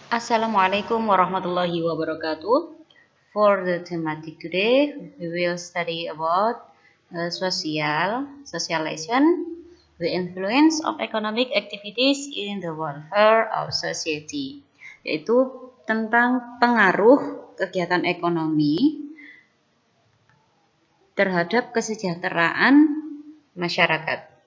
Assalamualaikum warahmatullahi wabarakatuh. For the thematic today, we will study about socialization, the influence of economic activities in the welfare of society, yaitu tentang pengaruh kegiatan ekonomi terhadap kesejahteraan masyarakat.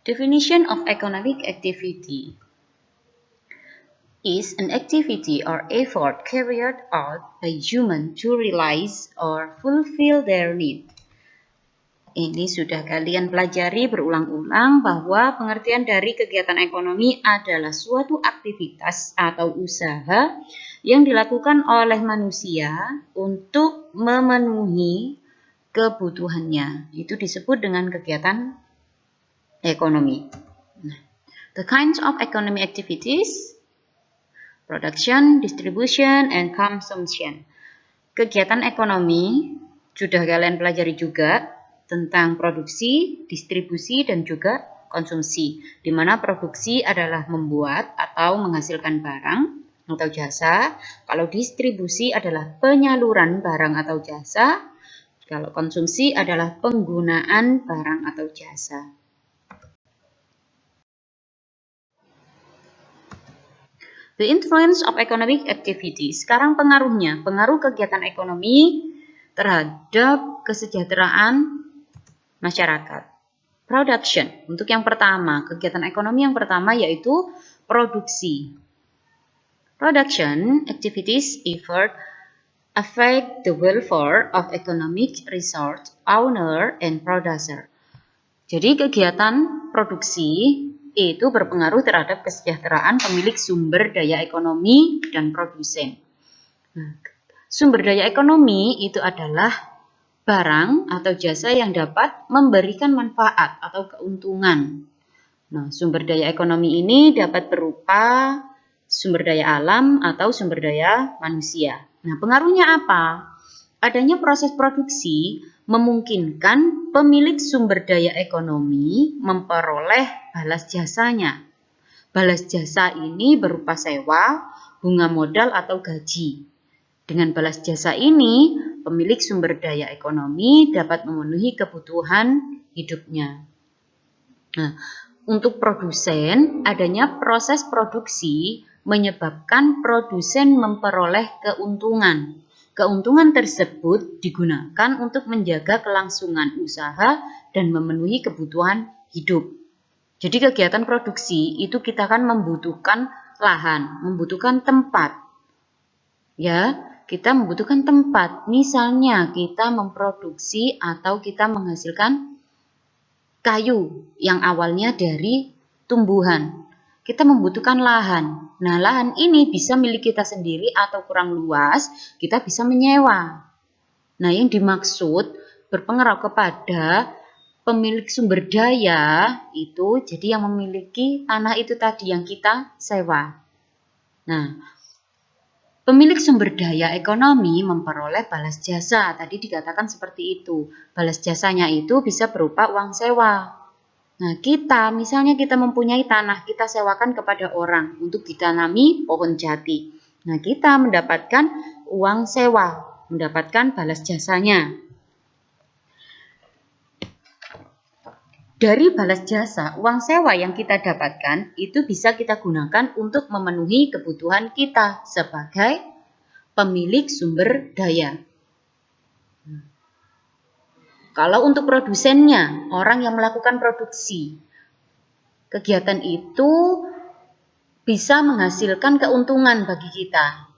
Definition of economic activity is an activity or effort carried out by humans to realize or fulfill their need. Ini sudah kalian pelajari berulang-ulang bahwa pengertian dari kegiatan ekonomi adalah suatu aktivitas atau usaha yang dilakukan oleh manusia untuk memenuhi kebutuhannya. Itu disebut dengan kegiatan ekonomi. The kinds of economic activities: production, distribution, and consumption. Kegiatan ekonomi sudah kalian pelajari juga tentang produksi, distribusi, dan juga konsumsi. Di mana produksi adalah membuat atau menghasilkan barang atau jasa. Kalau distribusi adalah penyaluran barang atau jasa. Kalau konsumsi adalah penggunaan barang atau jasa. The influence of economic activity. Sekarang pengaruh kegiatan ekonomi terhadap kesejahteraan masyarakat. Production. Untuk yang pertama, kegiatan ekonomi yang pertama yaitu produksi. Production activities effort affect the welfare of economic resource owner and producer. Jadi kegiatan produksi itu berpengaruh terhadap kesejahteraan pemilik sumber daya ekonomi dan produsen. Sumber daya ekonomi itu adalah barang atau jasa yang dapat memberikan manfaat atau keuntungan. Sumber daya ekonomi ini dapat berupa sumber daya alam atau sumber daya manusia. Pengaruhnya apa? Adanya proses produksi memungkinkan pemilik sumber daya ekonomi memperoleh balas jasanya. Balas jasa ini berupa sewa, bunga modal, atau gaji. Dengan balas jasa ini, pemilik sumber daya ekonomi dapat memenuhi kebutuhan hidupnya. Untuk produsen, adanya proses produksi menyebabkan produsen memperoleh keuntungan. Keuntungan tersebut digunakan untuk menjaga kelangsungan usaha dan memenuhi kebutuhan hidup. Jadi kegiatan produksi itu kita kan membutuhkan lahan, membutuhkan tempat. Ya, kita membutuhkan tempat. Misalnya kita memproduksi atau kita menghasilkan kayu yang awalnya dari tumbuhan. Kita membutuhkan lahan. Lahan ini bisa milik kita sendiri atau kurang luas, kita bisa menyewa. Yang dimaksud berpengaruh kepada pemilik sumber daya itu, jadi yang memiliki tanah itu tadi yang kita sewa. Pemilik sumber daya ekonomi memperoleh balas jasa. Tadi dikatakan seperti itu. Balas jasanya itu bisa berupa uang sewa. Misalnya kita mempunyai tanah, kita sewakan kepada orang untuk ditanami pohon jati. Kita mendapatkan uang sewa, mendapatkan balas jasanya. Dari balas jasa, uang sewa yang kita dapatkan itu bisa kita gunakan untuk memenuhi kebutuhan kita sebagai pemilik sumber daya. Kalau untuk produsennya, orang yang melakukan produksi, kegiatan itu bisa menghasilkan keuntungan bagi kita.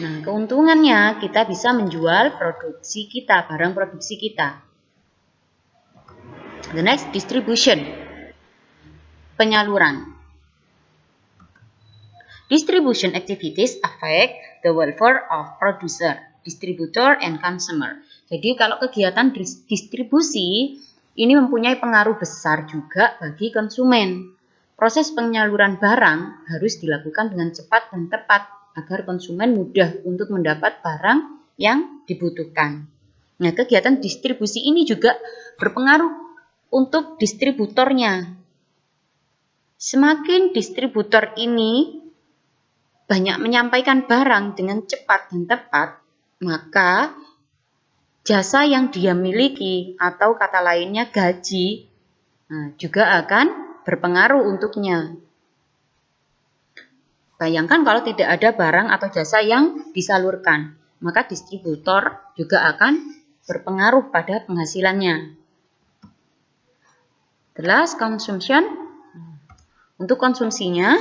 Keuntungannya kita bisa menjual produksi kita, barang produksi kita. The next, distribution. Penyaluran. Distribution activities affect the welfare of producer, distributor, and consumer. Jadi kalau kegiatan distribusi ini mempunyai pengaruh besar juga bagi konsumen. Proses penyaluran barang harus dilakukan dengan cepat dan tepat agar konsumen mudah untuk mendapat barang yang dibutuhkan. Kegiatan distribusi ini juga berpengaruh untuk distributornya. Semakin distributor ini banyak menyampaikan barang dengan cepat dan tepat, maka jasa yang dia miliki atau kata lainnya gaji juga akan berpengaruh untuknya. Bayangkan kalau tidak ada barang atau jasa yang disalurkan, maka distributor juga akan berpengaruh pada penghasilannya. The last consumption, untuk konsumsinya.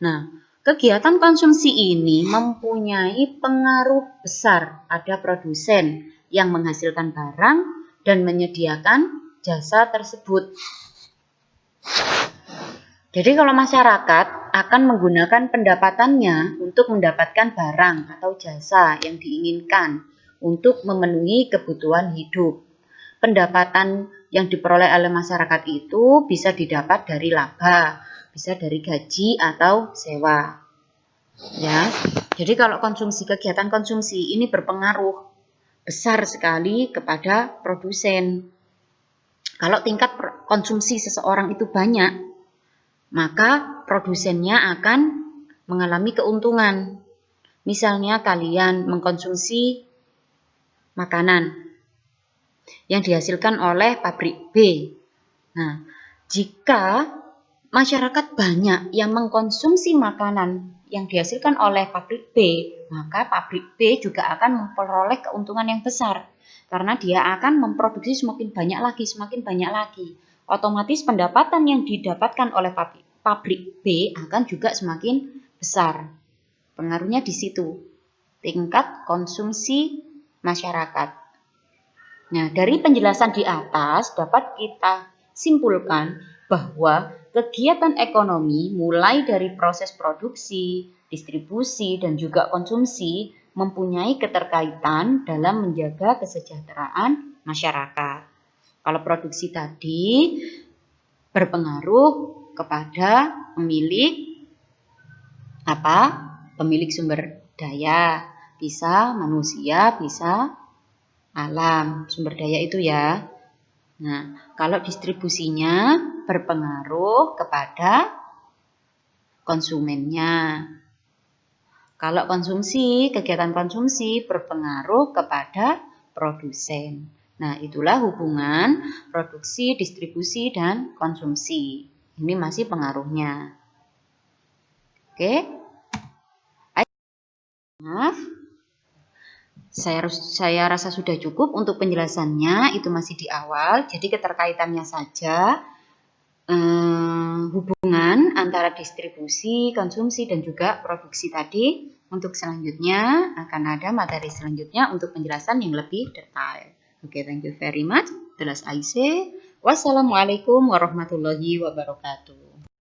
Nah, kegiatan konsumsi ini mempunyai pengaruh besar pada produsen yang menghasilkan barang dan menyediakan jasa tersebut. Jadi kalau masyarakat akan menggunakan pendapatannya untuk mendapatkan barang atau jasa yang diinginkan untuk memenuhi kebutuhan hidup. Pendapatan yang diperoleh oleh masyarakat itu bisa didapat dari laba, bisa dari gaji atau sewa. Ya. Jadi kalau kegiatan konsumsi ini berpengaruh besar sekali kepada produsen. Kalau tingkat konsumsi seseorang itu banyak, maka produsennya akan mengalami keuntungan. Misalnya kalian mengkonsumsi makanan yang dihasilkan oleh pabrik B. Nah, jika masyarakat banyak yang mengkonsumsi makanan yang dihasilkan oleh pabrik B, maka pabrik B juga akan memperoleh keuntungan yang besar karena dia akan memproduksi semakin banyak lagi. Otomatis pendapatan yang didapatkan oleh pabrik B akan juga semakin besar. Pengaruhnya di situ, tingkat konsumsi masyarakat. Nah, dari penjelasan di atas dapat kita simpulkan bahwa kegiatan ekonomi mulai dari proses produksi, distribusi, dan juga konsumsi mempunyai keterkaitan dalam menjaga kesejahteraan masyarakat. Kalau produksi tadi berpengaruh kepada pemilik sumber daya, bisa manusia, bisa alam, sumber daya itu ya. Nah, kalau distribusinya berpengaruh kepada konsumennya. Kalau kegiatan konsumsi berpengaruh kepada produsen. Nah, itulah hubungan produksi, distribusi, dan konsumsi. Ini masih pengaruhnya. Oke? Maaf. Saya rasa sudah cukup untuk penjelasannya, itu masih di awal, jadi keterkaitannya saja, hubungan antara distribusi, konsumsi, dan juga produksi tadi. Untuk selanjutnya akan ada materi selanjutnya untuk penjelasan yang lebih detail. Oke, thank you very much. The last I say, wassalamualaikum warahmatullahi wabarakatuh.